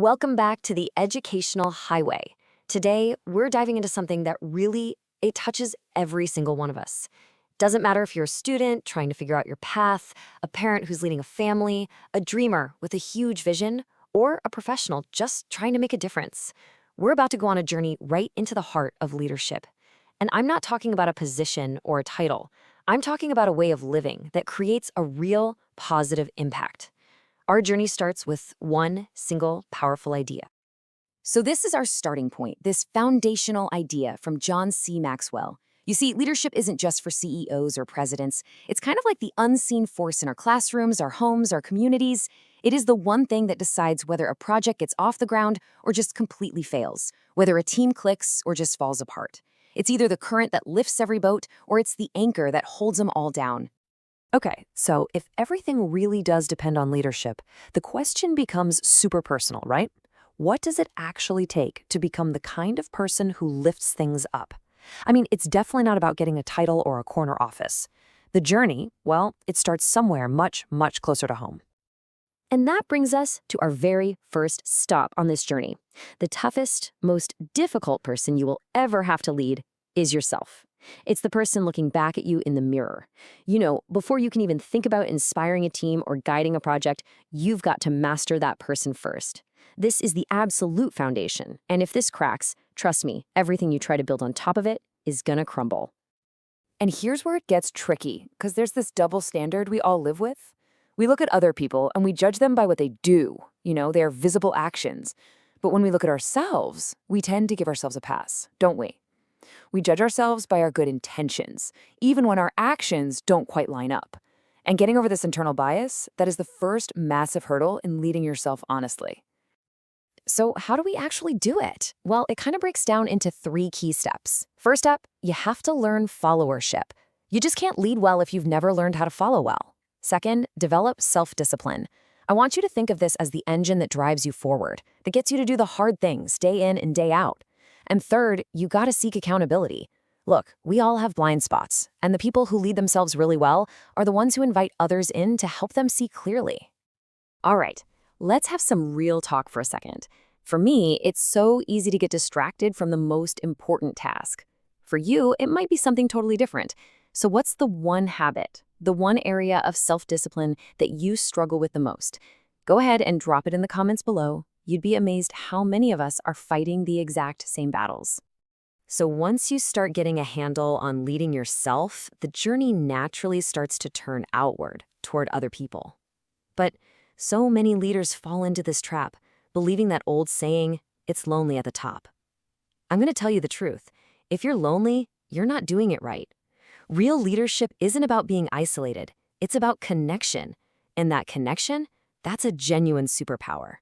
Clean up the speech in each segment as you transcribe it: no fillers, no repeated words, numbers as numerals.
Welcome back to the Educational Highway. Today, we're diving into something that really it touches every single one of us. Doesn't matter if you're a student trying to figure out your path, a parent who's leading a family, a dreamer with a huge vision, or a professional just trying to make a difference. We're about to go on a journey right into the heart of leadership. And I'm not talking about a position or a title. I'm talking about a way of living that creates a real positive impact. Our journey starts with one single powerful idea. So this is our starting point, this foundational idea from John C. Maxwell. You see, leadership isn't just for CEOs or presidents. It's kind of like the unseen force in our classrooms, our homes, our communities. It is the one thing that decides whether a project gets off the ground or just completely fails, whether a team clicks or just falls apart. It's either the current that lifts every boat or it's the anchor that holds them all down. Okay, so if everything really does depend on leadership, the question becomes super personal, right? What does it actually take to become the kind of person who lifts things up? I mean, it's definitely not about getting a title or a corner office. The journey, well, it starts somewhere much, much closer to home. And that brings us to our very first stop on this journey. The toughest, most difficult person you will ever have to lead is yourself. It's the person looking back at you in the mirror. You know, before you can even think about inspiring a team or guiding a project, you've got to master that person first. This is the absolute foundation, and if this cracks, trust me, everything you try to build on top of it is gonna crumble. And here's where it gets tricky, because there's this double standard we all live with. We look at other people and we judge them by what they do, their visible actions. But when we look at ourselves, we tend to give ourselves a pass, don't we? We judge ourselves by our good intentions, even when our actions don't quite line up. And getting over this internal bias, that is the first massive hurdle in leading yourself honestly. So how do we actually do it? Well, it kind of breaks down into three key steps. First up, you have to learn followership. You just can't lead well if you've never learned how to follow well. Second, develop self-discipline. I want you to think of this as the engine that drives you forward, that gets you to do the hard things day in and day out. And third, you gotta seek accountability. Look, we all have blind spots, and the people who lead themselves really well are the ones who invite others in to help them see clearly. All right, let's have some real talk for a second. For me, it's so easy to get distracted from the most important task. For you, it might be something totally different. So what's the one habit, the one area of self-discipline that you struggle with the most? Go ahead and drop it in the comments below. You'd be amazed how many of us are fighting the exact same battles. So once you start getting a handle on leading yourself, the journey naturally starts to turn outward, toward other people. But so many leaders fall into this trap, believing that old saying, it's lonely at the top. I'm going to tell you the truth. If you're lonely, you're not doing it right. Real leadership isn't about being isolated. It's about connection. And that connection, that's a genuine superpower.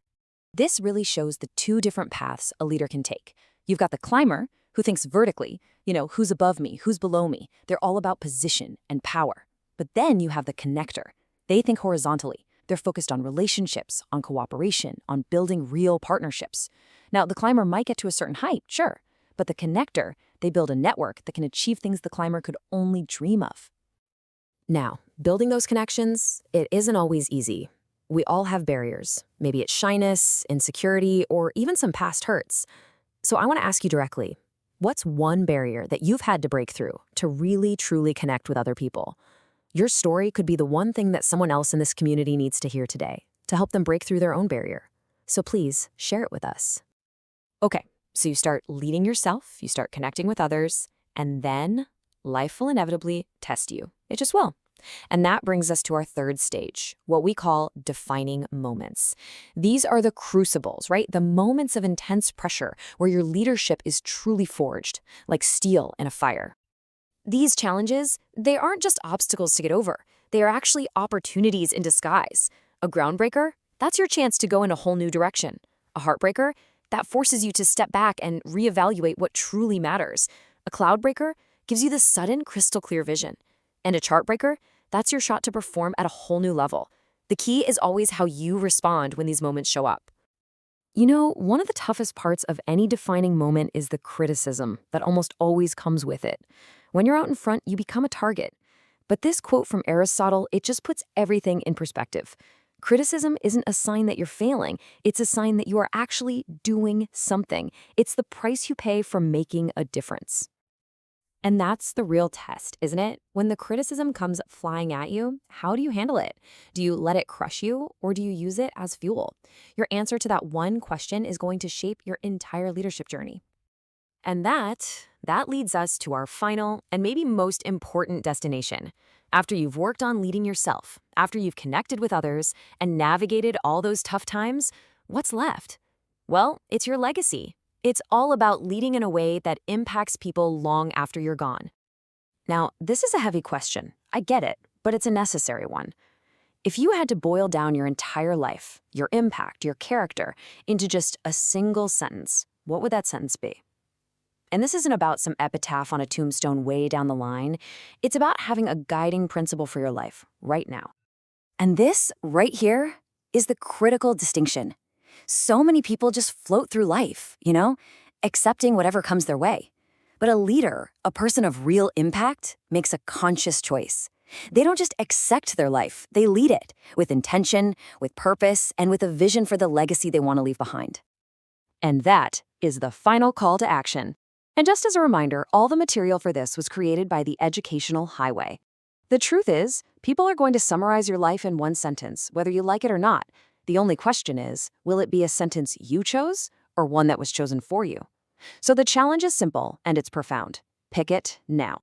This really shows the two different paths a leader can take. You've got the climber, who thinks vertically, who's above me, who's below me. They're all about position and power. But then you have the connector. They think horizontally. They're focused on relationships, on cooperation, on building real partnerships. Now, the climber might get to a certain height, sure, but the connector, they build a network that can achieve things the climber could only dream of. Now, building those connections, it isn't always easy. We all have barriers. Maybe it's shyness, insecurity, or even some past hurts. So I want to ask you directly, what's one barrier that you've had to break through to really, truly connect with other people? Your story could be the one thing that someone else in this community needs to hear today to help them break through their own barrier. So please share it with us. Okay, so you start leading yourself, you start connecting with others, and then life will inevitably test you. It just will. And that brings us to our third stage, what we call defining moments. These are the crucibles, right? The moments of intense pressure where your leadership is truly forged, like steel in a fire. These challenges, they aren't just obstacles to get over. They are actually opportunities in disguise. A groundbreaker, that's your chance to go in a whole new direction. A heartbreaker, that forces you to step back and reevaluate what truly matters. A cloudbreaker gives you this sudden crystal clear vision. And a chartbreaker, that's your shot to perform at a whole new level. The key is always how you respond when these moments show up. One of the toughest parts of any defining moment is the criticism that almost always comes with it. When you're out in front, you become a target. But this quote from Aristotle, it just puts everything in perspective. Criticism isn't a sign that you're failing, it's a sign that you are actually doing something. It's the price you pay for making a difference. And that's the real test, isn't it? When the criticism comes flying at you, how do you handle it? Do you let it crush you, or do you use it as fuel? Your answer to that one question is going to shape your entire leadership journey. And that leads us to our final and maybe most important destination. After you've worked on leading yourself, after you've connected with others and navigated all those tough times, what's left? Well, it's your legacy. It's all about leading in a way that impacts people long after you're gone. Now, this is a heavy question. I get it, but it's a necessary one. If you had to boil down your entire life, your impact, your character, into just a single sentence, what would that sentence be? And this isn't about some epitaph on a tombstone way down the line. It's about having a guiding principle for your life right now. And this, right here, is the critical distinction. So many people just float through life, accepting whatever comes their way. But a leader, a person of real impact, makes a conscious choice. They don't just accept their life, they lead it with intention, with purpose, and with a vision for the legacy they want to leave behind. And that is the final call to action. And just as a reminder, all the material for this was created by the Educational Highway. The truth is, people are going to summarize your life in one sentence, whether you like it or not. The only question is, will it be a sentence you chose or one that was chosen for you? So the challenge is simple and it's profound. Pick it now.